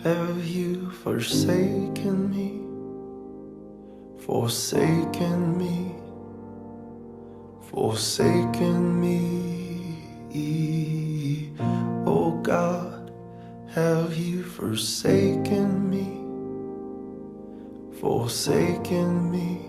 have you forsaken me? Forsaken me, forsaken me. Oh God, have you forsaken me? Forsaken me.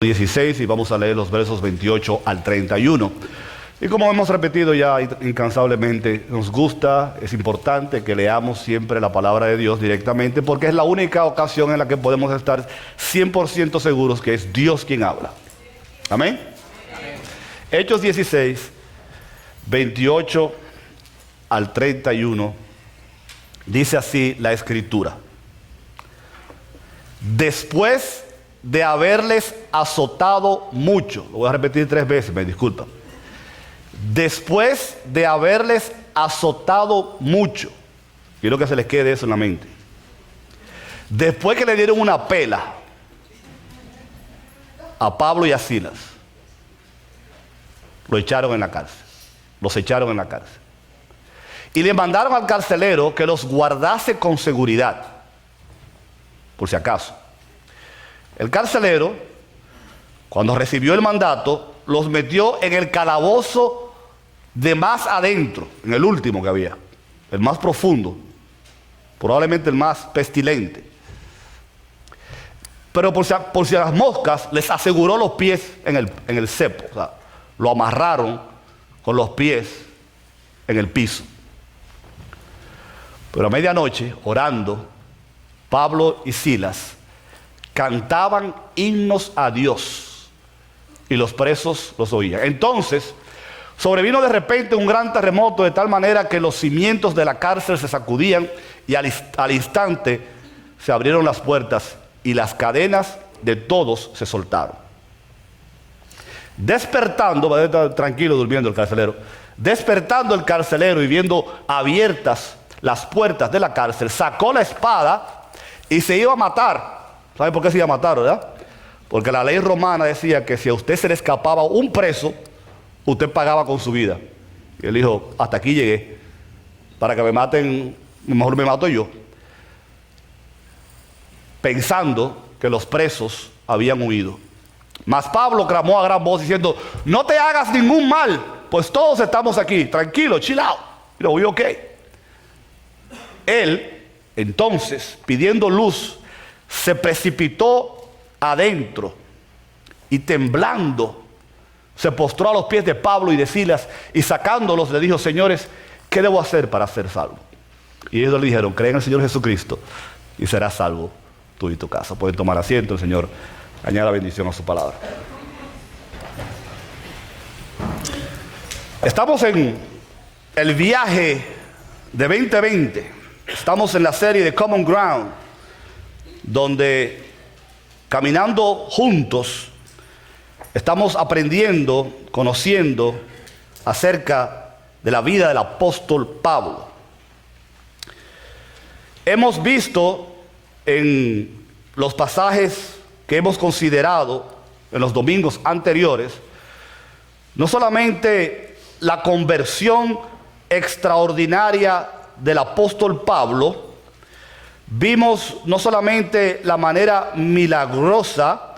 ...16 y vamos a leer los versos 28 al 31. Y como hemos repetido ya incansablemente, nos gusta, es importante que leamos siempre la palabra de Dios directamente, porque es la única ocasión en la que podemos estar 100% seguros que es Dios quien habla. Amén. Amén. Hechos 16, 28 al 31, dice así la Escritura: después de haberles azotado mucho. Lo voy a repetir 3 veces, me disculpan. Después de haberles azotado mucho. Quiero que se les quede eso en la mente. Después que le dieron una pela a Pablo y a Silas, lo echaron en la cárcel. Los echaron en la cárcel. Y le mandaron al carcelero que los guardase con seguridad, por si acaso. El carcelero, cuando recibió el mandato, los metió en el calabozo de más adentro, en el último que había, el más profundo, probablemente el más pestilente. Pero por si a las moscas, les aseguró los pies en el cepo, o sea, lo amarraron con los pies en el piso. Pero a medianoche, orando, Pablo y Silas cantaban himnos a Dios y los presos los oían. Entonces sobrevino de repente un gran terremoto, de tal manera que los cimientos de la cárcel se sacudían, y al instante se abrieron las puertas y las cadenas de todos se soltaron. Despertando, va a estar tranquilo durmiendo el carcelero, despertando el carcelero y viendo abiertas las puertas de la cárcel, sacó la espada y se iba a matar. ¿Sabe por qué se iba a matar, verdad? Porque la ley romana decía que si a usted se le escapaba un preso, usted pagaba con su vida. Y él dijo: hasta aquí llegué. Para que me maten, mejor me mato yo. Pensando que los presos habían huido. Mas Pablo clamó a gran voz diciendo: no te hagas ningún mal, pues todos estamos aquí. Tranquilo, chill out. Y lo ok. Él, entonces, pidiendo luz, se precipitó adentro y temblando se postró a los pies de Pablo y de Silas, y sacándolos le dijo: señores, ¿qué debo hacer para ser salvo? Y ellos le dijeron: cree en el Señor Jesucristo y serás salvo tú y tu casa. Pueden tomar asiento. El Señor añada bendición a su palabra. Estamos en el viaje de 2020. Estamos en la serie de Common Ground, donde caminando juntos estamos aprendiendo, conociendo acerca de la vida del apóstol Pablo. Hemos visto en los pasajes que hemos considerado en los domingos anteriores, no solamente la conversión extraordinaria del apóstol Pablo, vimos no solamente la manera milagrosa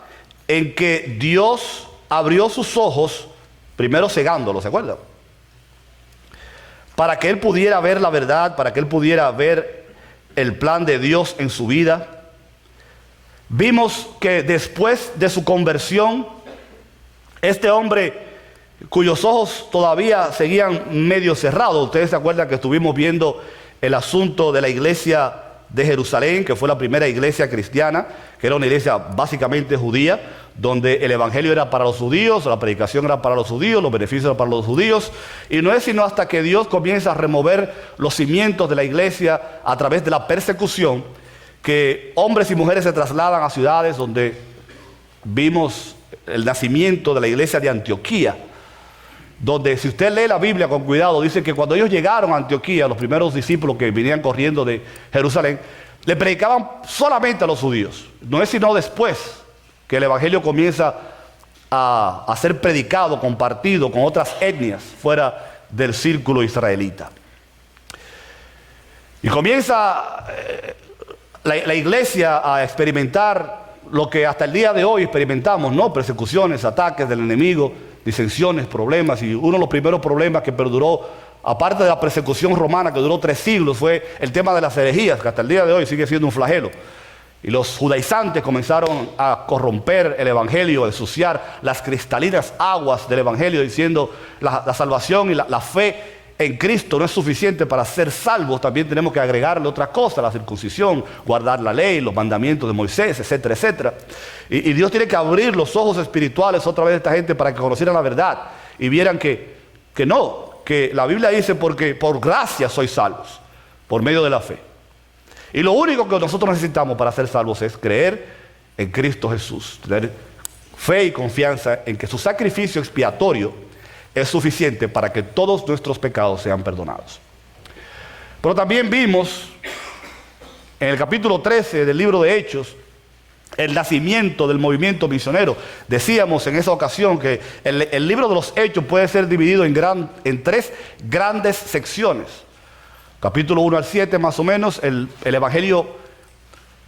en que Dios abrió sus ojos, primero cegándolos, ¿se acuerdan? Para que él pudiera ver la verdad, para que él pudiera ver el plan de Dios en su vida. Vimos que después de su conversión, este hombre cuyos ojos todavía seguían medio cerrados, ustedes se acuerdan que estuvimos viendo el asunto de la iglesia de Jerusalén, que fue la primera iglesia cristiana, que era una iglesia básicamente judía, donde el evangelio era para los judíos, la predicación era para los judíos, los beneficios eran para los judíos, y no es sino hasta que Dios comienza a remover los cimientos de la iglesia a través de la persecución, que hombres y mujeres se trasladan a ciudades donde vimos el nacimiento de la iglesia de Antioquía, donde si usted lee la Biblia con cuidado, dice que cuando ellos llegaron a Antioquía, los primeros discípulos que venían corriendo de Jerusalén, le predicaban solamente a los judíos. No es sino después que el evangelio comienza a ser predicado, compartido con otras etnias fuera del círculo israelita. Y comienza la iglesia a experimentar lo que hasta el día de hoy experimentamos, ¿no? Persecuciones, ataques del enemigo, disensiones, problemas. Y uno de los primeros problemas que perduró, aparte de la persecución romana que duró 3 siglos, fue el tema de las herejías, que hasta el día de hoy sigue siendo un flagelo. Y los judaizantes comenzaron a corromper el evangelio, a ensuciar las cristalinas aguas del evangelio, diciendo la salvación y la fe en Cristo no es suficiente para ser salvos, también tenemos que agregarle otra cosa, la circuncisión, guardar la ley, los mandamientos de Moisés, etcétera, etcétera. Y Dios tiene que abrir los ojos espirituales otra vez de esta gente para que conocieran la verdad y vieran que la Biblia dice porque por gracia sois salvos, por medio de la fe. Y lo único que nosotros necesitamos para ser salvos es creer en Cristo Jesús, tener fe y confianza en que su sacrificio expiatorio es suficiente para que todos nuestros pecados sean perdonados. Pero también vimos en el capítulo 13 del libro de Hechos el nacimiento del movimiento misionero. Decíamos en esa ocasión que el libro de los Hechos puede ser dividido en 3 grandes secciones. Capítulo 1 al 7 más o menos, el evangelio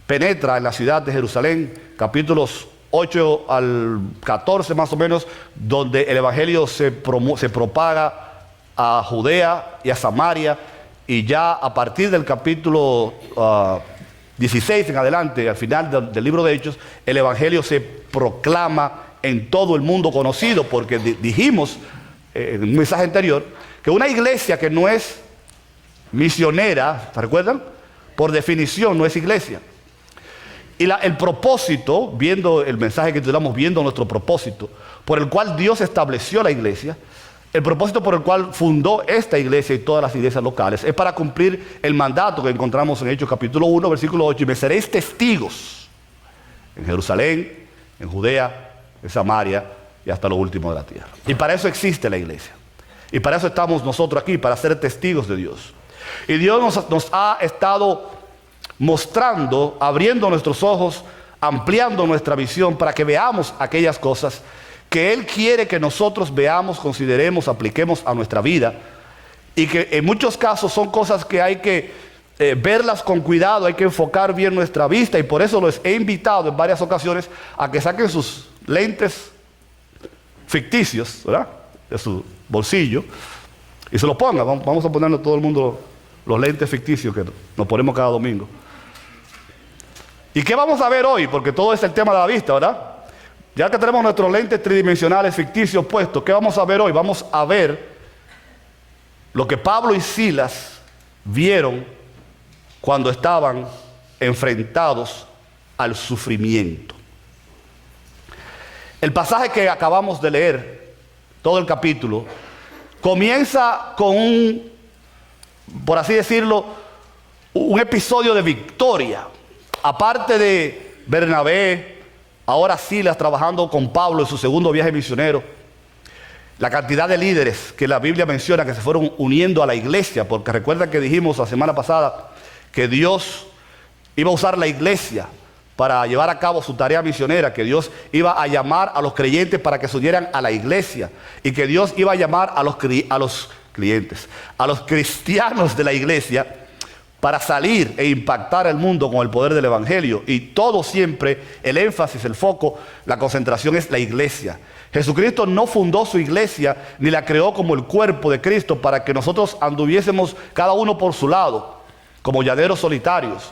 penetra en la ciudad de Jerusalén. Capítulos 8 al 14 más o menos, donde el evangelio se propaga a Judea y a Samaria, y ya a partir del capítulo 16 en adelante, al final del libro de Hechos, el evangelio se proclama en todo el mundo conocido, porque dijimos en un mensaje anterior que una iglesia que no es misionera, ¿se recuerdan? Por definición no es iglesia. Y el propósito, viendo el mensaje que titulamos Viendo nuestro propósito, por el cual Dios estableció la iglesia, el propósito por el cual fundó esta iglesia y todas las iglesias locales, es para cumplir el mandato que encontramos en Hechos capítulo 1, versículo 8, y me seréis testigos en Jerusalén, en Judea, en Samaria y hasta lo último de la tierra. Y para eso existe la iglesia. Y para eso estamos nosotros aquí, para ser testigos de Dios. Y Dios nos ha estado mostrando, abriendo nuestros ojos, ampliando nuestra visión para que veamos aquellas cosas que Él quiere que nosotros veamos, consideremos, apliquemos a nuestra vida, y que en muchos casos son cosas que hay que verlas con cuidado, hay que enfocar bien nuestra vista, y por eso los he invitado en varias ocasiones a que saquen sus lentes ficticios, ¿verdad?, de su bolsillo y se los pongan. Vamos a ponernos todo el mundo los lentes ficticios que nos ponemos cada domingo. ¿Y qué vamos a ver hoy? Porque todo es el tema de la vista, ¿verdad? Ya que tenemos nuestros lentes tridimensionales ficticios puestos, ¿qué vamos a ver hoy? Vamos a ver lo que Pablo y Silas vieron cuando estaban enfrentados al sufrimiento. El pasaje que acabamos de leer, todo el capítulo, comienza con por así decirlo, un episodio de victoria. Aparte de Bernabé, ahora Silas trabajando con Pablo en su segundo viaje misionero, la cantidad de líderes que la Biblia menciona que se fueron uniendo a la iglesia, porque recuerda que dijimos la semana pasada que Dios iba a usar la iglesia para llevar a cabo su tarea misionera, que Dios iba a llamar a los creyentes para que se unieran a la iglesia, y que Dios iba a llamar a los cristianos de la iglesia para salir e impactar el mundo con el poder del evangelio. Y todo siempre, el énfasis, el foco, la concentración es la iglesia. Jesucristo no fundó su iglesia ni la creó como el cuerpo de Cristo para que nosotros anduviésemos cada uno por su lado, como llaneros solitarios,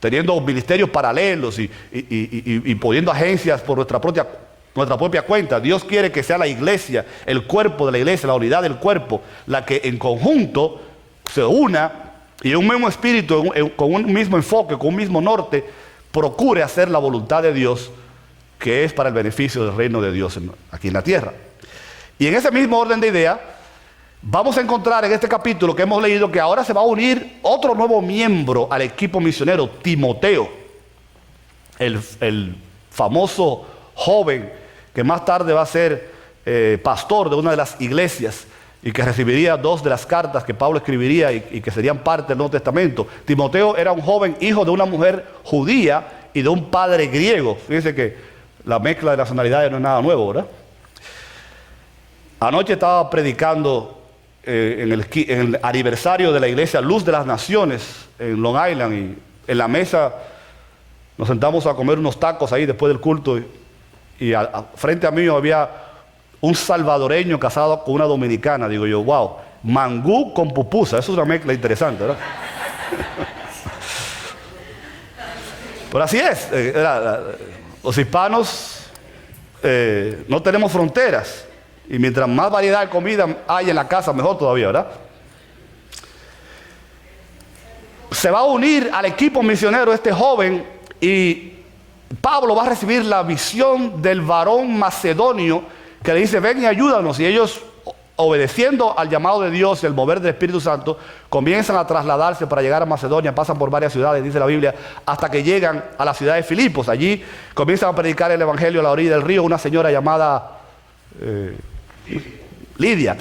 teniendo ministerios paralelos y poniendo agencias por nuestra propia cuenta. Dios quiere que sea la iglesia, el cuerpo de la iglesia, la unidad del cuerpo, la que en conjunto se una y en un mismo espíritu, con un mismo enfoque, con un mismo norte, procure hacer la voluntad de Dios, que es para el beneficio del reino de Dios aquí en la tierra. Y en ese mismo orden de idea, vamos a encontrar en este capítulo que hemos leído que ahora se va a unir otro nuevo miembro al equipo misionero, Timoteo, el famoso joven que más tarde va a ser pastor de una de las iglesias y que recibiría 2 de las cartas que Pablo escribiría y que serían parte del Nuevo Testamento. Timoteo era un joven hijo de una mujer judía y de un padre griego. Fíjense que la mezcla de nacionalidades no es nada nuevo, ¿verdad? Anoche estaba predicando en el aniversario de la iglesia Luz de las Naciones en Long Island, y en la mesa nos sentamos a comer unos tacos ahí después del culto, y frente a mí había un salvadoreño casado con una dominicana. Digo yo, wow, mangú con pupusa, eso es una mezcla interesante, ¿verdad? Pero así es, los hispanos no tenemos fronteras. Y mientras más variedad de comida hay en la casa, mejor todavía, ¿verdad? Se va a unir al equipo misionero este joven, y Pablo va a recibir la visión del varón macedonio que le dice: ven y ayúdanos. Y ellos, obedeciendo al llamado de Dios y el mover del Espíritu Santo, comienzan a trasladarse para llegar a Macedonia. Pasan por varias ciudades, dice la Biblia, hasta que llegan a la ciudad de Filipos. Allí comienzan a predicar el evangelio a la orilla del río. Una señora llamada Lidia,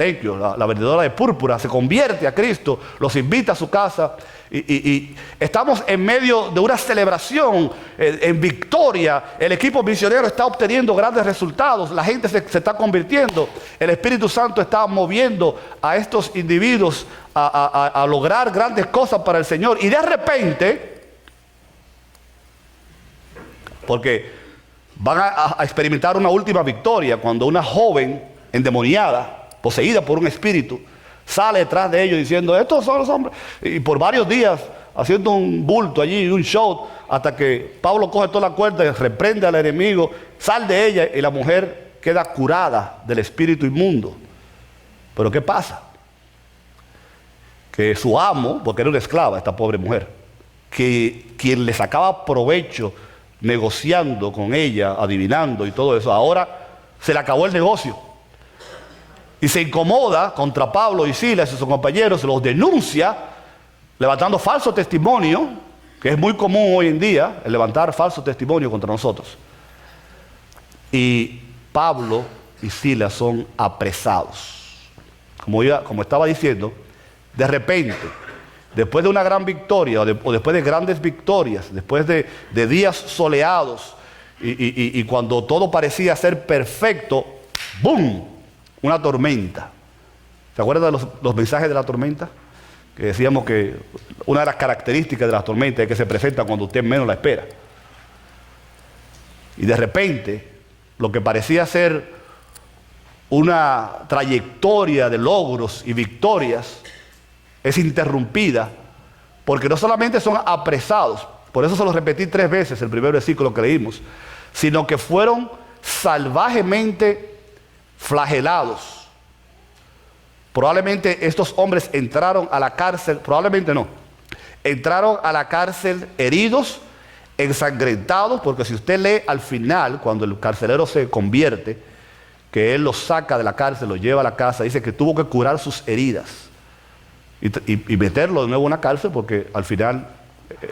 la vendedora de púrpura, se convierte a Cristo, los invita a su casa, y estamos en medio de una celebración en victoria. El equipo misionero está obteniendo grandes resultados, la gente se está convirtiendo, el Espíritu Santo está moviendo a estos individuos a lograr grandes cosas para el Señor. Y de repente, porque van a experimentar una última victoria, cuando una joven endemoniada, poseída por un espíritu, sale detrás de ellos diciendo: estos son los hombres. Y por varios días haciendo un bulto allí, un show, hasta que Pablo coge toda la cuerda y reprende al enemigo, sale de ella, y la mujer queda curada del espíritu inmundo. Pero ¿qué pasa? Que su amo, porque era una esclava esta pobre mujer, que quien le sacaba provecho negociando con ella, adivinando y todo eso, ahora se le acabó el negocio. Y se incomoda contra Pablo y Silas y sus compañeros, los denuncia, levantando falso testimonio, que es muy común hoy en día, el levantar falso testimonio contra nosotros. Y Pablo y Silas son apresados. Como estaba diciendo, de repente, después de una gran victoria, o después de grandes victorias, después de días soleados, y cuando todo parecía ser perfecto, ¡boom!, una tormenta. ¿Se acuerdan de los mensajes de la tormenta? Que decíamos que una de las características de las tormentas es que se presenta cuando usted menos la espera. Y de repente, lo que parecía ser una trayectoria de logros y victorias es interrumpida, porque no solamente son apresados, por eso se lo repetí 3 veces el primer versículo que leímos, sino que fueron salvajemente flagelados. Probablemente estos hombres entraron a la cárcel, probablemente no, entraron a la cárcel heridos, ensangrentados, porque si usted lee al final, cuando el carcelero se convierte, que él los saca de la cárcel, los lleva a la casa, dice que tuvo que curar sus heridas. y meterlo de nuevo en una cárcel, porque al final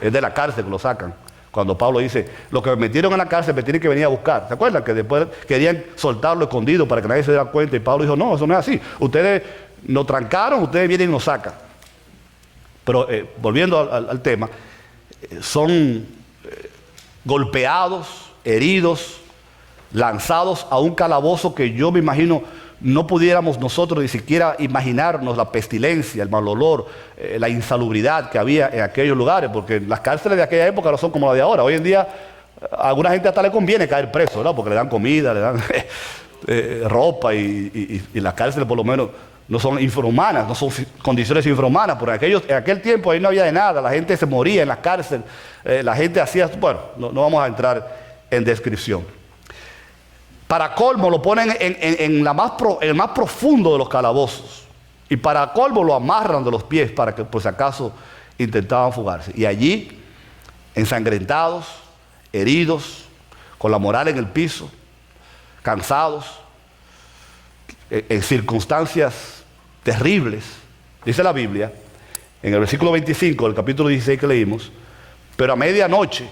es de la cárcel que lo sacan. Cuando Pablo dice, los que me metieron en la cárcel me tienen que venir a buscar. ¿Se acuerdan? Que después querían soltarlo escondido para que nadie se diera cuenta. Y Pablo dijo, no, eso no es así. Ustedes nos trancaron, ustedes vienen y nos sacan. Pero volviendo al tema, son golpeados, heridos, lanzados a un calabozo que yo me imagino no pudiéramos nosotros ni siquiera imaginarnos la pestilencia, el mal olor, la insalubridad que había en aquellos lugares, porque las cárceles de aquella época no son como las de ahora. Hoy en día a alguna gente hasta le conviene caer preso, ¿verdad? Porque le dan comida, le dan ropa y las cárceles por lo menos no son infrahumanas, no son condiciones infrahumanas, porque en aquel tiempo ahí no había de nada, la gente se moría en las cárceles, la gente hacía, bueno, no vamos a entrar en descripción. Para colmo lo ponen en el más profundo de los calabozos. Y para colmo lo amarran de los pies para que por si acaso intentaban fugarse. Y allí, ensangrentados, heridos, con la moral en el piso, cansados, en circunstancias terribles. Dice la Biblia, en el versículo 25 del capítulo 16 que leímos, pero a medianoche,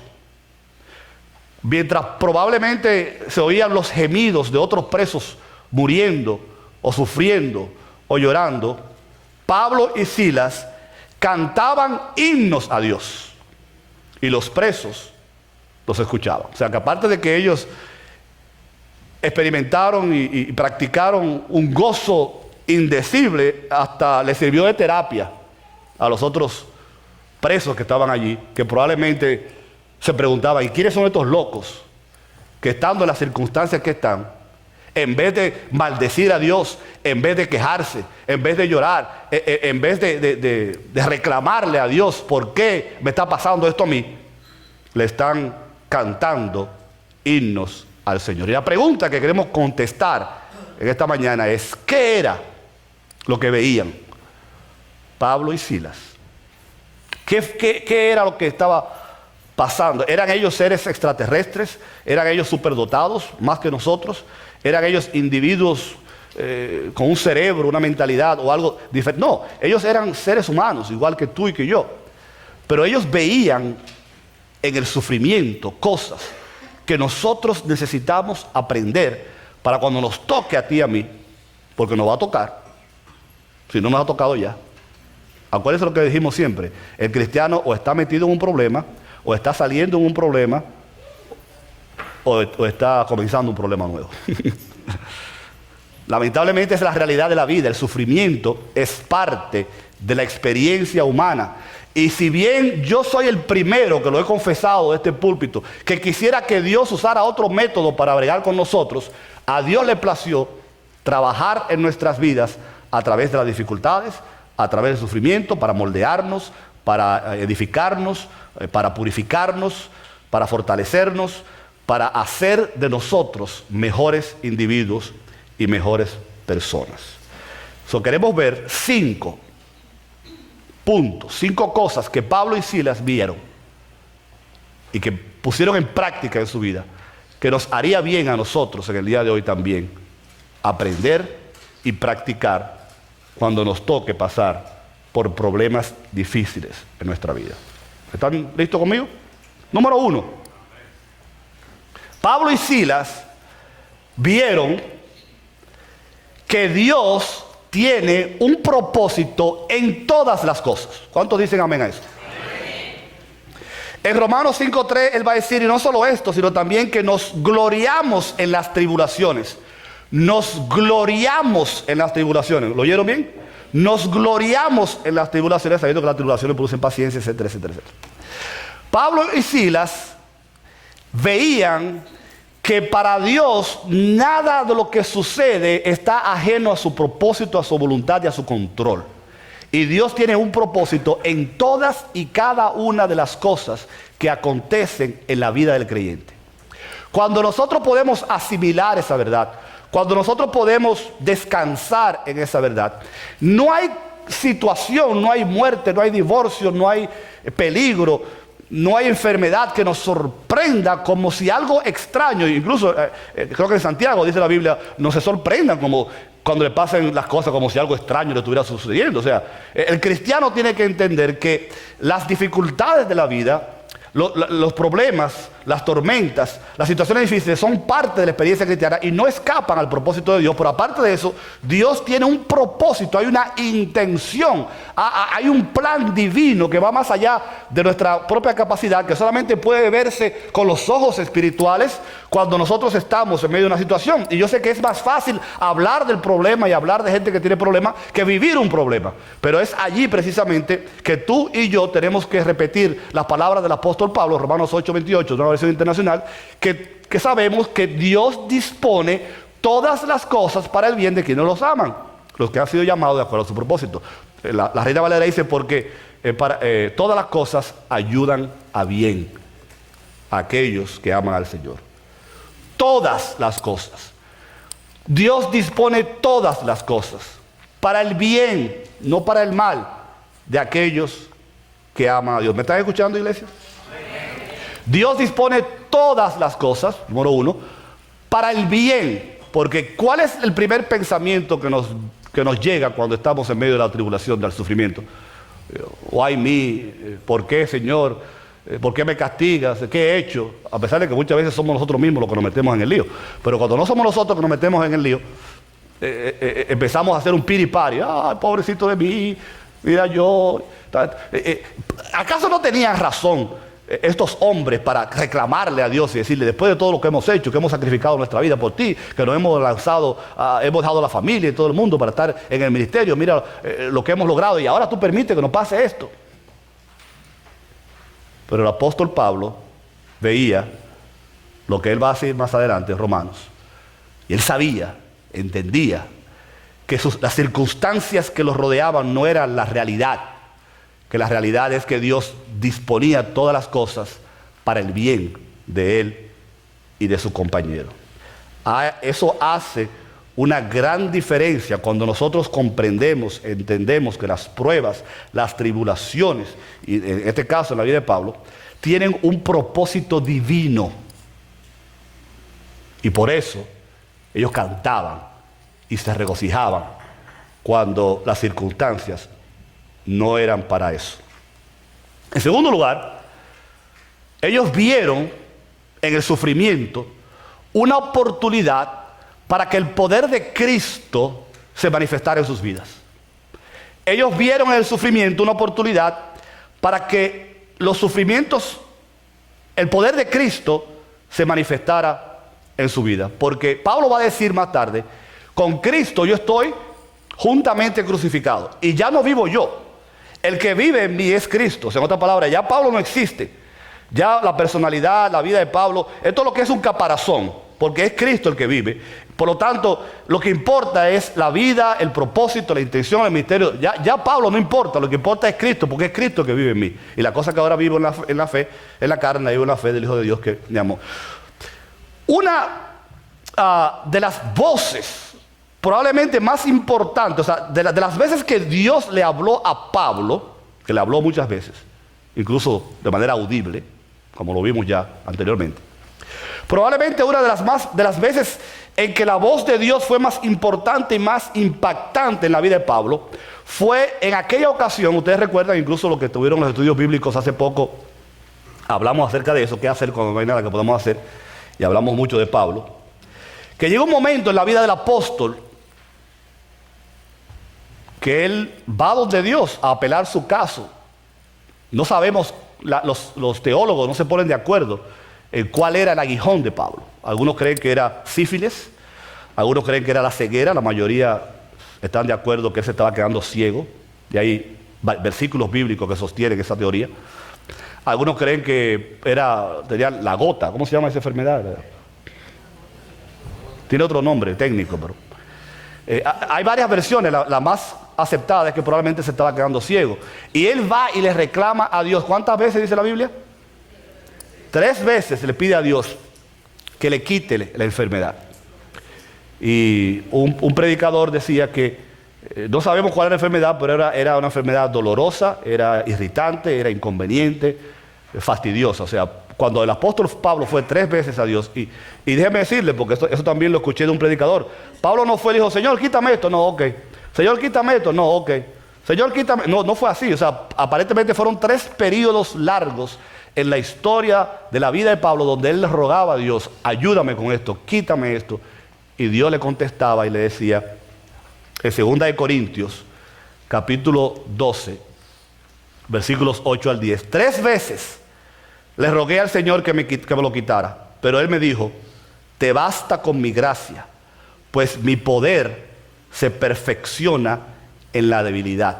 mientras probablemente se oían los gemidos de otros presos muriendo o sufriendo o llorando, Pablo y Silas cantaban himnos a Dios y los presos los escuchaban. O sea que aparte de que ellos experimentaron y practicaron un gozo indecible, hasta les sirvió de terapia a los otros presos que estaban allí, que probablemente se preguntaban, ¿y quiénes son estos locos que estando en las circunstancias que están, en vez de maldecir a Dios, en vez de quejarse, en vez de llorar, en vez de reclamarle a Dios por qué me está pasando esto a mí, le están cantando himnos al Señor? Y la pregunta que queremos contestar en esta mañana es, ¿qué era lo que veían Pablo y Silas? ¿Qué era lo que estaba pasando? ¿Eran ellos seres extraterrestres? ¿Eran ellos superdotados más que nosotros? ¿Eran ellos individuos con un cerebro, una mentalidad o algo diferente? No, ellos eran seres humanos, igual que tú y que yo. Pero ellos veían en el sufrimiento cosas que nosotros necesitamos aprender para cuando nos toque a ti y a mí, porque nos va a tocar, si no nos ha tocado ya. Acuérdense lo que dijimos siempre, el cristiano o está metido en un problema, o está saliendo en un problema, o está comenzando un problema nuevo. Lamentablemente es la realidad de la vida. El sufrimiento es parte de la experiencia humana. Y si bien yo soy el primero que lo he confesado de este púlpito, que quisiera que Dios usara otro método para bregar con nosotros, a Dios le plació trabajar en nuestras vidas a través de las dificultades, a través del sufrimiento, para moldearnos, para edificarnos, para purificarnos, para fortalecernos, para hacer de nosotros mejores individuos y mejores personas. Queremos ver 5 puntos, 5 cosas que Pablo y Silas vieron y que pusieron en práctica en su vida, que nos haría bien a nosotros en el día de hoy también aprender y practicar cuando nos toque pasar por problemas difíciles en nuestra vida. ¿Están listos conmigo? Número 1. Pablo y Silas vieron que Dios tiene un propósito en todas las cosas. ¿Cuántos dicen amén a eso? Amén. En Romanos 5:3 él va a decir, y no solo esto, sino también que nos gloriamos en las tribulaciones. Nos gloriamos en las tribulaciones. ¿Lo oyeron bien? Nos gloriamos en las tribulaciones, sabiendo que las tribulaciones producen paciencia, etcétera, etcétera, etcétera. Pablo y Silas veían que para Dios nada de lo que sucede está ajeno a su propósito, a su voluntad y a su control. Y Dios tiene un propósito en todas y cada una de las cosas que acontecen en la vida del creyente. Cuando nosotros podemos asimilar esa verdad, cuando nosotros podemos descansar en esa verdad, no hay situación, no hay muerte, no hay divorcio, no hay peligro, no hay enfermedad que nos sorprenda como si algo extraño, incluso creo que en Santiago dice la Biblia, no se sorprendan como cuando le pasen las cosas como si algo extraño le estuviera sucediendo. O sea, el cristiano tiene que entender que las dificultades de la vida, los problemas, las tormentas, las situaciones difíciles son parte de la experiencia cristiana y no escapan al propósito de Dios. Pero aparte de eso, Dios tiene un propósito, hay una intención, hay un plan divino que va más allá de nuestra propia capacidad, que solamente puede verse con los ojos espirituales cuando nosotros estamos en medio de una situación. Y yo sé que es más fácil hablar del problema y hablar de gente que tiene problemas que vivir un problema. Pero es allí precisamente que tú y yo tenemos que repetir las palabras del apóstol Pablo, Romanos 8:28, una versión internacional, que sabemos que Dios dispone todas las cosas para el bien de quienes los aman, los que han sido llamados de acuerdo a su propósito. La Reina Valera dice porque todas las cosas ayudan a bien a aquellos que aman al Señor. Todas las cosas. Dios dispone todas las cosas para el bien, no para el mal, de aquellos que aman a Dios. ¿Me están escuchando, iglesia? Dios dispone todas las cosas, número uno, para el bien. Porque ¿cuál es el primer pensamiento que nos llega cuando estamos en medio de la tribulación, del sufrimiento? Why me? ¿Por qué, Señor? ¿Por qué me castigas? ¿Qué he hecho? A pesar de que muchas veces somos nosotros mismos los que nos metemos en el lío. Pero cuando no somos nosotros que nos metemos en el lío, empezamos a hacer un piripari. ¡Ay, pobrecito de mí! Mira yo. ¿Acaso no tenían razón estos hombres para reclamarle a Dios y decirle, después de todo lo que hemos hecho, que hemos sacrificado nuestra vida por ti, que nos hemos lanzado, hemos dejado a la familia y todo el mundo para estar en el ministerio, mira lo que hemos logrado y ahora tú permites que nos pase esto? Pero el apóstol Pablo veía lo que él va a decir más adelante en Romanos, y él sabía, entendía que las circunstancias que los rodeaban no eran la realidad, que la realidad es que Dios disponía todas las cosas para el bien de él y de su compañero. Eso hace una gran diferencia cuando nosotros comprendemos, entendemos que las pruebas, las tribulaciones, y en este caso en la vida de Pablo, tienen un propósito divino. Y por eso ellos cantaban y se regocijaban cuando las circunstancias no eran para eso. En segundo lugar, ellos vieron en el sufrimiento una oportunidad para que el poder de Cristo se manifestara en sus vidas. Ellos vieron en el sufrimiento una oportunidad para que los sufrimientos, el poder de Cristo se manifestara en su vida. Porque Pablo va a decir más tarde, con Cristo yo estoy juntamente crucificado y ya no vivo yo. El que vive en mí es Cristo. O sea, en otras palabras, ya Pablo no existe. Ya la personalidad, la vida de Pablo, esto es lo que es un caparazón, porque es Cristo el que vive. Por lo tanto, lo que importa es la vida, el propósito, la intención, el misterio. Ya Pablo no importa, lo que importa es Cristo, porque es Cristo el que vive en mí. Y la cosa que ahora vivo en la fe, en la carne, vivo en la fe del Hijo de Dios que me amó. Una de las voces probablemente más importante, o sea, de las veces que Dios le habló a Pablo, que le habló muchas veces, incluso de manera audible, como lo vimos ya anteriormente, probablemente una de las veces en que la voz de Dios fue más importante y más impactante en la vida de Pablo, fue en aquella ocasión. Ustedes recuerdan incluso lo que tuvieron los estudios bíblicos hace poco, hablamos acerca de eso, qué hacer cuando no hay nada que podamos hacer, y hablamos mucho de Pablo, que llegó un momento en la vida del apóstol que él va donde Dios a apelar su caso. No sabemos, los teólogos no se ponen de acuerdo en cuál era el aguijón de Pablo. Algunos creen que era sífilis, algunos creen que era la ceguera, la mayoría están de acuerdo que él se estaba quedando ciego, y hay versículos bíblicos que sostienen esa teoría. Algunos creen que tenía la gota. ¿Cómo se llama esa enfermedad? Tiene otro nombre técnico, pero hay varias versiones. La más aceptada es que probablemente se estaba quedando ciego. Y él va y le reclama a Dios. ¿Cuántas veces dice la Biblia? 3 veces le pide a Dios que le quite la enfermedad. Y un predicador decía que no sabemos cuál era la enfermedad, pero era una enfermedad dolorosa, era irritante, era inconveniente. fastidiosa. O sea, cuando el apóstol Pablo fue 3 veces a Dios, y déjeme decirle, porque eso también lo escuché de un predicador, Pablo no fue y dijo, Señor, quítame esto, no, ok. Señor, quítame esto, no, ok. Señor, quítame, no fue así. O sea, aparentemente fueron 3 periodos largos en la historia de la vida de Pablo, donde él le rogaba a Dios, ayúdame con esto, quítame esto. Y Dios le contestaba y le decía, en 2 Corintios, capítulo 12, versículos 8 al 10, 3 veces le rogué al Señor que me lo quitara, pero Él me dijo, te basta con mi gracia, pues mi poder se perfecciona en la debilidad.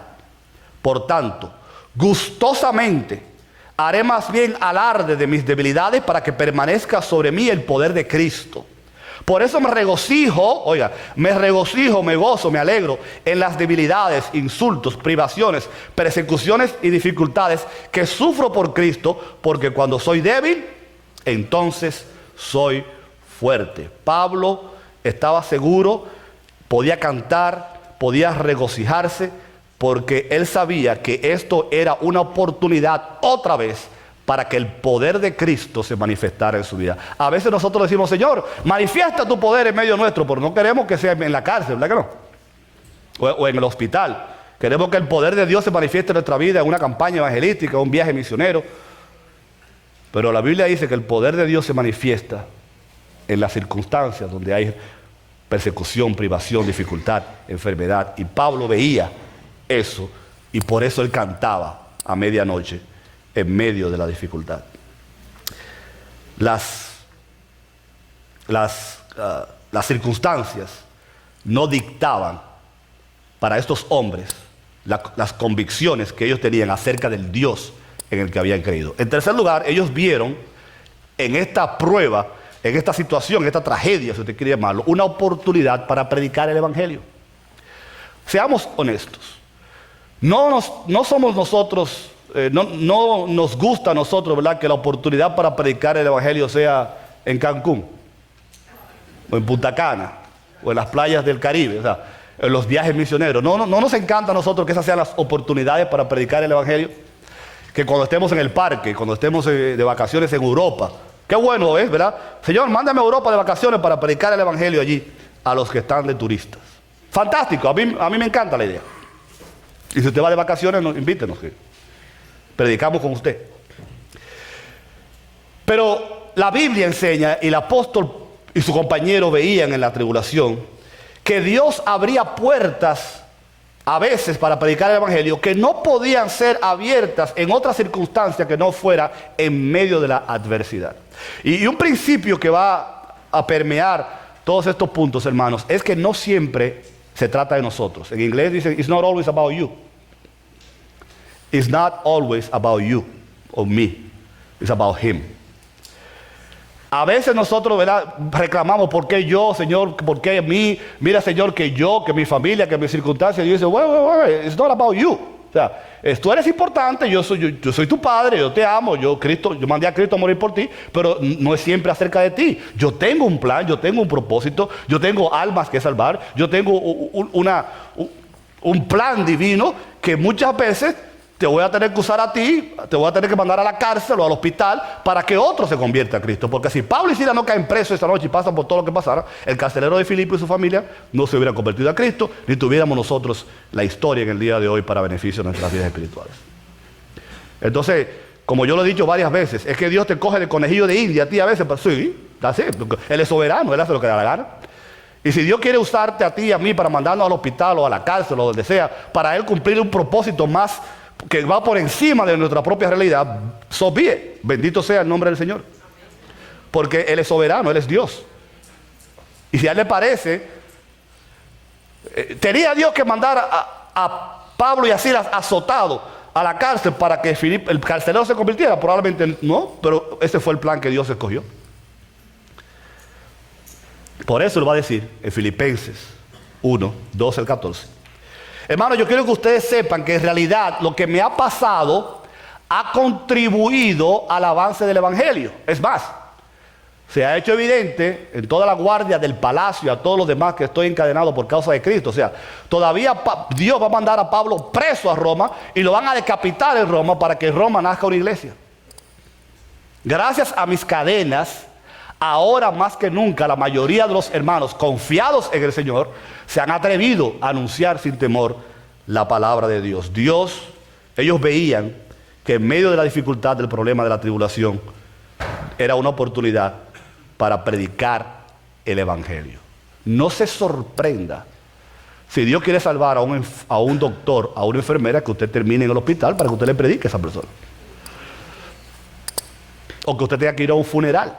Por tanto, gustosamente haré más bien alarde de mis debilidades para que permanezca sobre mí el poder de Cristo. Por eso me regocijo, oiga, me gozo, me alegro en las debilidades, insultos, privaciones, persecuciones y dificultades que sufro por Cristo, porque cuando soy débil, entonces soy fuerte. Pablo estaba seguro, podía cantar, podía regocijarse, porque él sabía que esto era una oportunidad otra vez para que el poder de Cristo se manifestara en su vida. A veces nosotros decimos, Señor, manifiesta tu poder en medio nuestro, pero no queremos que sea en la cárcel, ¿verdad que no? O en el hospital. Queremos que el poder de Dios se manifieste en nuestra vida, en una campaña evangelística, un viaje misionero. Pero la Biblia dice que el poder de Dios se manifiesta en las circunstancias donde hay persecución, privación, dificultad, enfermedad. Y Pablo veía eso, y por eso él cantaba a medianoche en medio de la dificultad. Las circunstancias no dictaban para estos hombres las convicciones que ellos tenían acerca del Dios en el que habían creído. En tercer lugar, ellos vieron en esta prueba, en esta situación, en esta tragedia, si usted quiere llamarlo, una oportunidad para predicar el Evangelio. Seamos honestos. No somos nosotros, no nos gusta a nosotros, ¿verdad?, que la oportunidad para predicar el Evangelio sea en Cancún, o en Punta Cana, o en las playas del Caribe, o sea, en los viajes misioneros. No nos encanta a nosotros que esas sean las oportunidades para predicar el Evangelio. Que cuando estemos en el parque, cuando estemos de vacaciones en Europa, qué bueno es, ¿verdad? Señor, mándame a Europa de vacaciones para predicar el Evangelio allí a los que están de turistas. Fantástico, a mí me encanta la idea. Y si usted va de vacaciones, invítenos, que predicamos con usted. Pero la Biblia enseña, y el apóstol y su compañero veían en la tribulación, que Dios abría puertas a veces para predicar el Evangelio que no podían ser abiertas en otra circunstancia que no fuera en medio de la adversidad. Y un principio que va a permear todos estos puntos, hermanos, es que no siempre se trata de nosotros. En inglés dice, it's not always about you. It's not always about you or me. It's about him. A veces nosotros, ¿verdad?, reclamamos, ¿por qué yo, Señor? ¿Por qué a mí? Mira, Señor, que yo, que mi familia, que mis circunstancias. Y Dios dice, wait, it's not about you. O sea, tú eres importante, yo soy tu padre, yo te amo, yo mandé a Cristo a morir por ti, pero no es siempre acerca de ti. Yo tengo un plan, yo tengo un propósito, yo tengo almas que salvar, yo tengo un plan divino que muchas veces te voy a tener que usar a ti, te voy a tener que mandar a la cárcel o al hospital para que otro se convierta a Cristo. Porque si Pablo y Silas no caen presos esta noche y pasan por todo lo que pasara, el carcelero de Filipo y su familia no se hubieran convertido a Cristo, ni tuviéramos nosotros la historia en el día de hoy para beneficio de nuestras vidas espirituales. Entonces, como yo lo he dicho varias veces, es que Dios te coge de conejillo de India a ti a veces, pero sí, así, Él es soberano, Él hace lo que da la gana. Y si Dios quiere usarte a ti y a mí para mandarnos al hospital o a la cárcel o donde sea, para Él cumplir un propósito más que va por encima de nuestra propia realidad, so be it. Bendito sea el nombre del Señor. Porque Él es soberano, Él es Dios. Y si a Él le parece, tenía Dios que mandar a Pablo y a Silas azotados a la cárcel para que el carcelero se convirtiera. Probablemente no, pero ese fue el plan que Dios escogió. Por eso lo va a decir en Filipenses 1, 12 al 14. Hermano, yo quiero que ustedes sepan que en realidad lo que me ha pasado ha contribuido al avance del Evangelio. Es más, se ha hecho evidente en toda la guardia del palacio, a todos los demás, que estoy encadenado por causa de Cristo. O sea, todavía Dios va a mandar a Pablo preso a Roma y lo van a decapitar en Roma para que en Roma nazca una iglesia. Gracias a mis cadenas, ahora más que nunca la mayoría de los hermanos confiados en el Señor se han atrevido a anunciar sin temor la palabra de Dios. Ellos veían que en medio de la dificultad del problema de la tribulación era una oportunidad para predicar el Evangelio. No se sorprenda si Dios quiere salvar a un doctor, a una enfermera, que usted termine en el hospital para que usted le predique a esa persona. O que usted tenga que ir a un funeral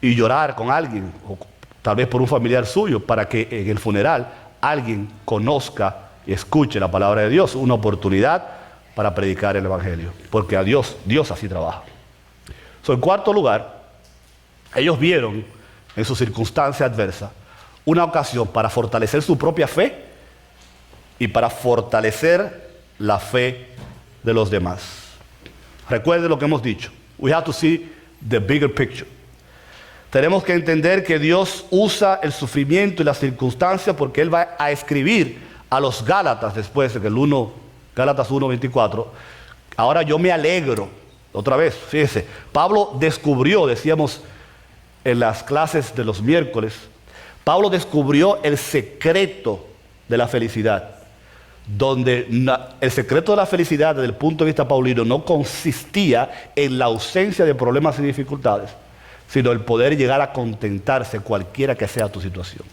y llorar con alguien, o tal vez por un familiar suyo, para que en el funeral alguien conozca y escuche la palabra de Dios. Una oportunidad para predicar el Evangelio, porque a Dios así trabaja. En cuarto lugar, ellos vieron en su circunstancia adversa una ocasión para fortalecer su propia fe y para fortalecer la fe de los demás. Recuerde lo que hemos dicho. We have to see the bigger picture. Tenemos que entender que Dios usa el sufrimiento y las circunstancias, porque Él va a escribir a los Gálatas después de que Gálatas 1:24. Ahora yo me alegro. Otra vez, fíjese, Pablo descubrió, decíamos en las clases de los miércoles, Pablo descubrió el secreto de la felicidad, donde el secreto de la felicidad desde el punto de vista paulino no consistía en la ausencia de problemas y dificultades, sino el poder llegar a contentarse cualquiera que sea tu situación.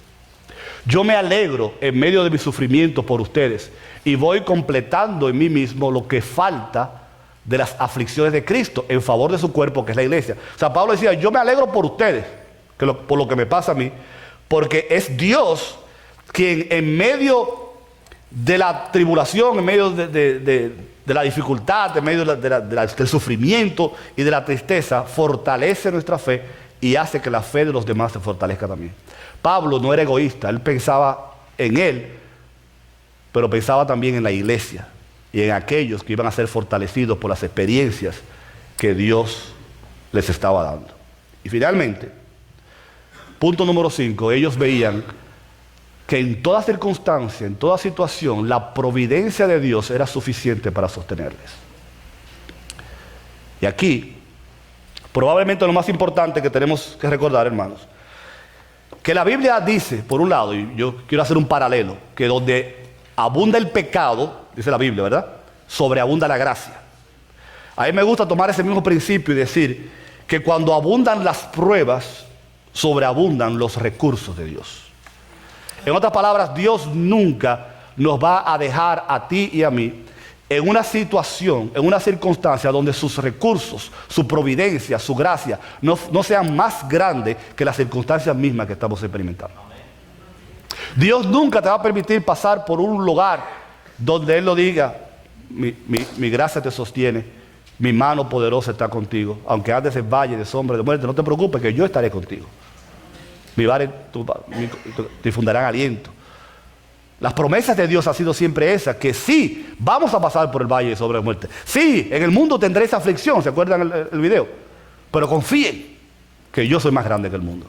Yo me alegro en medio de mi sufrimiento por ustedes y voy completando en mí mismo lo que falta de las aflicciones de Cristo en favor de su cuerpo, que es la iglesia. O sea, Pablo decía, yo me alegro por ustedes, por lo que me pasa a mí, porque es Dios quien en medio de la tribulación, en medio de la dificultad, en medio del sufrimiento y de la tristeza, fortalece nuestra fe y hace que la fe de los demás se fortalezca también. Pablo no era egoísta, él pensaba en él, pero pensaba también en la iglesia y en aquellos que iban a ser fortalecidos por las experiencias que Dios les estaba dando. Y finalmente, punto número 5, ellos veían que en toda circunstancia, en toda situación, la providencia de Dios era suficiente para sostenerles. Y aquí, probablemente lo más importante que tenemos que recordar, hermanos, que la Biblia dice, por un lado, y yo quiero hacer un paralelo, que donde abunda el pecado, dice la Biblia, ¿verdad?, sobreabunda la gracia. A mí me gusta tomar ese mismo principio y decir que cuando abundan las pruebas, sobreabundan los recursos de Dios. En otras palabras, Dios nunca nos va a dejar a ti y a mí en una situación, en una circunstancia donde sus recursos, su providencia, su gracia no sean más grandes que las circunstancias mismas que estamos experimentando. Dios nunca te va a permitir pasar por un lugar donde Él lo diga, mi gracia te sostiene, mi mano poderosa está contigo, aunque andes en valle de sombra de muerte, no te preocupes que yo estaré contigo. Te fundarán aliento. Las promesas de Dios han sido siempre esas, que sí, vamos a pasar por el valle de sombra de muerte. Sí, en el mundo tendréis aflicción, ¿se acuerdan el video? Pero confíen que yo soy más grande que el mundo.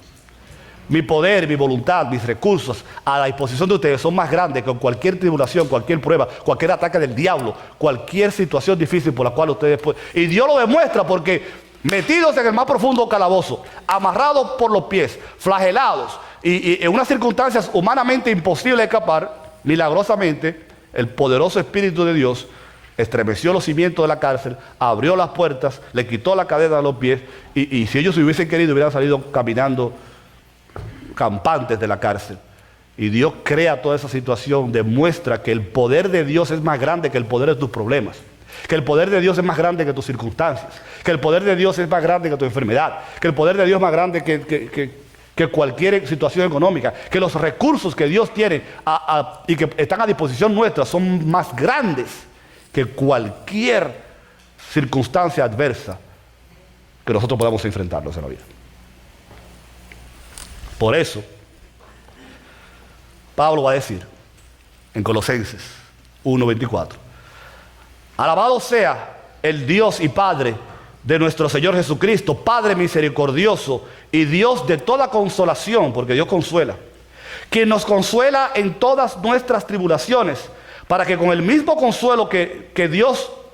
Mi poder, mi voluntad, mis recursos a la disposición de ustedes son más grandes que cualquier tribulación, cualquier prueba, cualquier ataque del diablo, cualquier situación difícil por la cual ustedes pueden. Y Dios lo demuestra porque metidos en el más profundo calabozo, amarrados por los pies, flagelados y en unas circunstancias humanamente imposibles de escapar, milagrosamente el poderoso Espíritu de Dios estremeció los cimientos de la cárcel, abrió las puertas, le quitó la cadena de los pies y si ellos hubiesen querido hubieran salido caminando campantes de la cárcel. Y Dios crea toda esa situación, demuestra que el poder de Dios es más grande que el poder de tus problemas, que el poder de Dios es más grande que tus circunstancias, que el poder de Dios es más grande que tu enfermedad, que el poder de Dios es más grande que cualquier situación económica, que los recursos que Dios tiene y que están a disposición nuestra son más grandes que cualquier circunstancia adversa que nosotros podamos enfrentarnos en la vida. Por eso, Pablo va a decir en Colosenses 1:24, alabado sea el Dios y Padre de nuestro Señor Jesucristo, Padre misericordioso y Dios de toda consolación, porque Dios consuela, quien nos consuela en todas nuestras tribulaciones, para que con el mismo consuelo que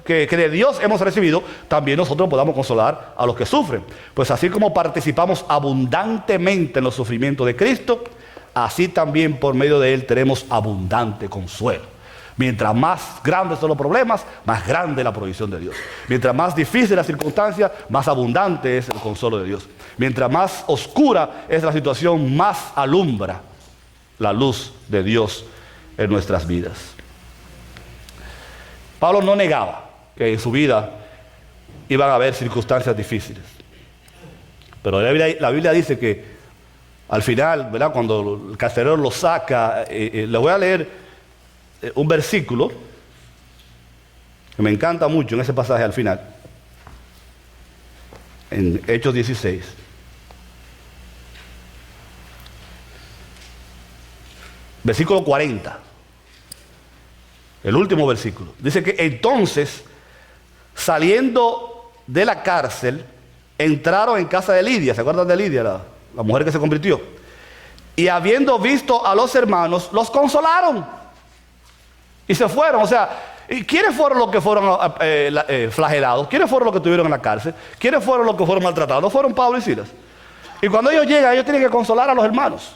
que de Dios hemos recibido, también nosotros podamos consolar a los que sufren. Pues así como participamos abundantemente en los sufrimientos de Cristo, así también por medio de Él tenemos abundante consuelo. Mientras más grandes son los problemas, más grande es la provisión de Dios. Mientras más difícil la circunstancia, más abundante es el consuelo de Dios. Mientras más oscura es la situación, más alumbra la luz de Dios en nuestras vidas. Pablo no negaba que en su vida iban a haber circunstancias difíciles. Pero la Biblia dice que al final, ¿verdad?, cuando el carcelero lo saca, le voy a leer un versículo que me encanta mucho en ese pasaje al final, en Hechos 16. Versículo 40. El último versículo. Dice que entonces, saliendo de la cárcel, entraron en casa de Lidia. ¿Se acuerdan de Lidia, la mujer que se convirtió? Y habiendo visto a los hermanos, los consolaron. Y se fueron. O sea, ¿quiénes fueron los que fueron flagelados? ¿Quiénes fueron los que estuvieron en la cárcel? ¿Quiénes fueron los que fueron maltratados? No fueron Pablo y Silas. Y cuando ellos llegan, ellos tienen que consolar a los hermanos.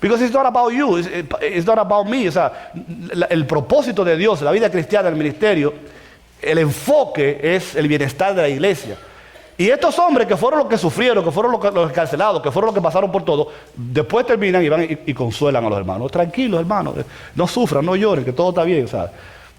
Because it's not about you, it's not about me. O sea, el propósito de Dios, la vida cristiana, el ministerio, el enfoque es el bienestar de la iglesia. Y estos hombres que fueron los que sufrieron, que fueron los encarcelados, que fueron los que pasaron por todo, después terminan y van y consuelan a los hermanos. Tranquilos, hermanos, no sufran, no lloren, que todo está bien. O sea,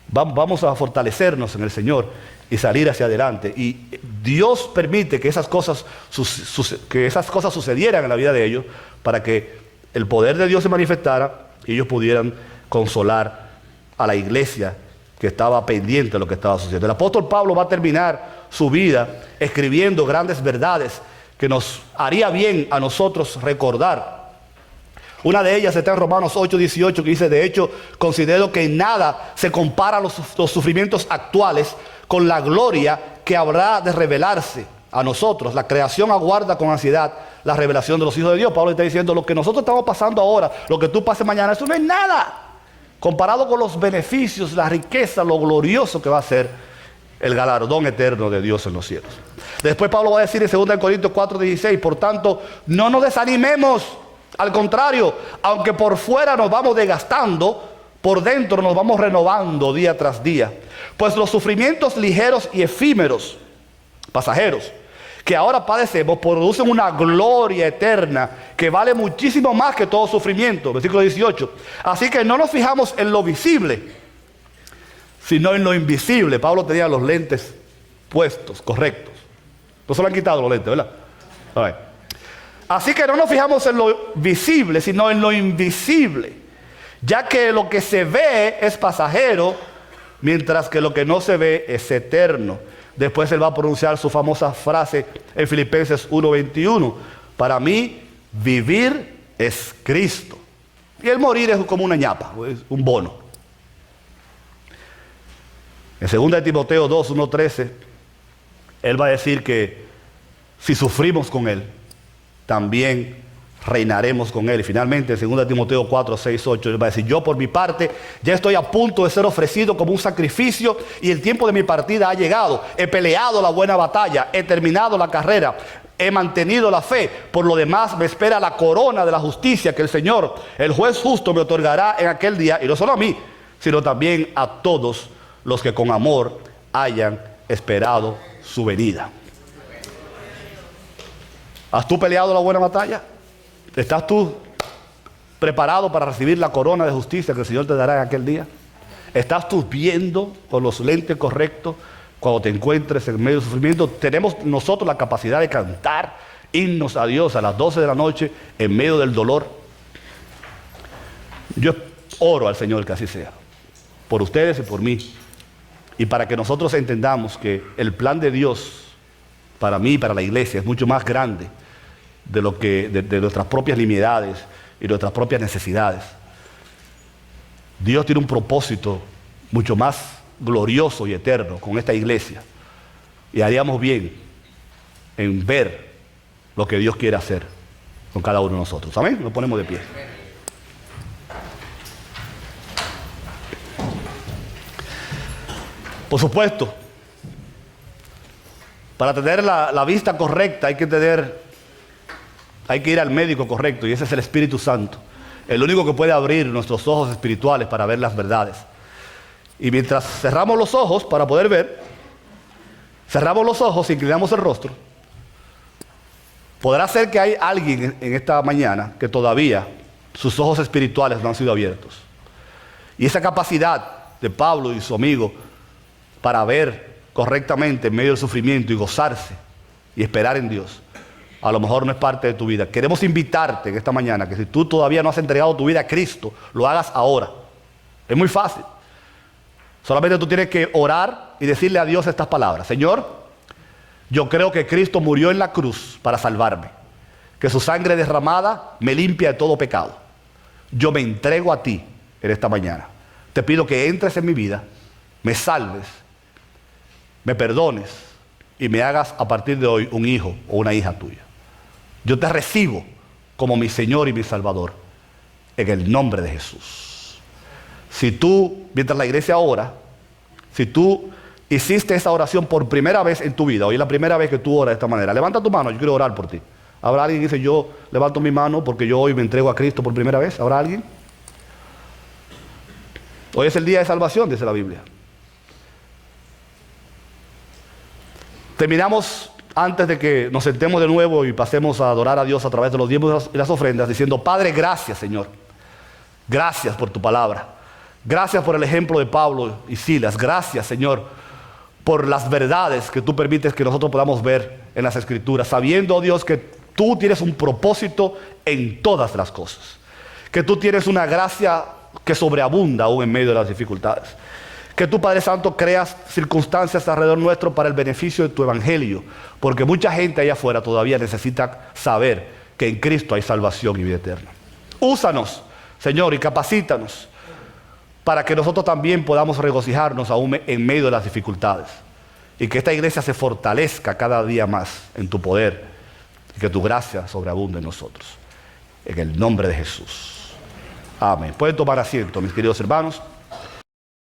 vamos a fortalecernos en el Señor y salir hacia adelante. Y Dios permite que esas cosas sucedieran en la vida de ellos para que el poder de Dios se manifestara y ellos pudieran consolar a la iglesia que estaba pendiente de lo que estaba sucediendo. El apóstol Pablo va a terminar su vida escribiendo grandes verdades que nos haría bien a nosotros recordar. Una de ellas está en Romanos 8:18, que dice: de hecho, considero que en nada se compara los sufrimientos actuales con la gloria que habrá de revelarse a nosotros. La creación aguarda con ansiedad la revelación de los hijos de Dios. Pablo está diciendo: lo que nosotros estamos pasando ahora, lo que tú pases mañana, eso no es nada comparado con los beneficios, la riqueza, lo glorioso que va a ser el galardón eterno de Dios en los cielos. Después Pablo va a decir en 2 Corintios 4:16: por tanto, no nos desanimemos, al contrario, aunque por fuera nos vamos desgastando, por dentro nos vamos renovando día tras día. Pues los sufrimientos ligeros y efímeros, pasajeros, que ahora padecemos, producen una gloria eterna que vale muchísimo más que todo sufrimiento. Versículo 18. Así que no nos fijamos en lo visible, sino en lo invisible. Pablo tenía los lentes puestos, correctos. No se lo han quitado los lentes, ¿verdad? Así que no nos fijamos en lo visible, sino en lo invisible, ya que lo que se ve es pasajero, mientras que lo que no se ve es eterno. Después él va a pronunciar su famosa frase en Filipenses 1:21: para mí vivir es Cristo y el morir es como una ñapa, es un bono. En 2 Timoteo 2:1-13 él va a decir que si sufrimos con él, también reinaremos con él. Y finalmente en 2 Timoteo 4:6-8 él va a decir: yo por mi parte ya estoy a punto de ser ofrecido como un sacrificio y el tiempo de mi partida ha llegado. He peleado la buena batalla, he terminado la carrera, he mantenido la fe. Por lo demás me espera la corona de la justicia que el Señor, el juez justo, me otorgará en aquel día, y no solo a mí, sino también a todos los que con amor hayan esperado su venida. ¿Has tú peleado la buena batalla? ¿Estás tú preparado para recibir la corona de justicia que el Señor te dará en aquel día? ¿Estás tú viendo con los lentes correctos cuando te encuentres en medio del sufrimiento? Tenemos nosotros la capacidad de cantar himnos a Dios a las 12 de la noche en medio del dolor. Yo oro al Señor que así sea, por ustedes y por mí, y para que nosotros entendamos que el plan de Dios para mí y para la iglesia es mucho más grande de nuestras propias limiedades y nuestras propias necesidades. Dios tiene un propósito mucho más glorioso y eterno con esta iglesia, y haríamos bien en ver lo que Dios quiere hacer con cada uno de nosotros. Amén. Nos ponemos de pie. Por supuesto, para tener la vista correcta hay que ir al médico correcto, y ese es el Espíritu Santo, el único que puede abrir nuestros ojos espirituales para ver las verdades. Y mientras cerramos los ojos para poder ver, cerramos los ojos, inclinamos el rostro, podrá ser que hay alguien en esta mañana que todavía sus ojos espirituales no han sido abiertos. Y esa capacidad de Pablo y su amigo para ver correctamente en medio del sufrimiento y gozarse y esperar en Dios, a lo mejor no es parte de tu vida. Queremos invitarte en esta mañana que si tú todavía no has entregado tu vida a Cristo, lo hagas ahora. Es muy fácil. Solamente tú tienes que orar y decirle a Dios estas palabras: Señor, yo creo que Cristo murió en la cruz para salvarme, que su sangre derramada me limpia de todo pecado. Yo me entrego a ti en esta mañana. Te pido que entres en mi vida, me salves, me perdones y me hagas a partir de hoy un hijo o una hija tuya. Yo te recibo como mi Señor y mi Salvador, en el nombre de Jesús. Si tú, mientras la iglesia ora, si tú hiciste esa oración por primera vez en tu vida, hoy es la primera vez que tú oras de esta manera, levanta tu mano, yo quiero orar por ti. ¿Habrá alguien que dice: yo levanto mi mano porque yo hoy me entrego a Cristo por primera vez? ¿Habrá alguien? Hoy es el día de salvación, dice la Biblia. Terminamos, antes de que nos sentemos de nuevo y pasemos a adorar a Dios a través de los diezmos y las ofrendas, diciendo: Padre, gracias, Señor. Gracias por tu palabra. Gracias por el ejemplo de Pablo y Silas. Gracias, Señor, por las verdades que tú permites que nosotros podamos ver en las Escrituras, sabiendo, oh Dios, que tú tienes un propósito en todas las cosas, que tú tienes una gracia que sobreabunda aún en medio de las dificultades, que tú, Padre Santo, creas circunstancias alrededor nuestro para el beneficio de tu evangelio, porque mucha gente allá afuera todavía necesita saber que en Cristo hay salvación y vida eterna. Úsanos, Señor, y capacítanos para que nosotros también podamos regocijarnos aún en medio de las dificultades, y que esta iglesia se fortalezca cada día más en tu poder, y que tu gracia sobreabunde en nosotros. En el nombre de Jesús. Amén. Pueden tomar asiento, mis queridos hermanos.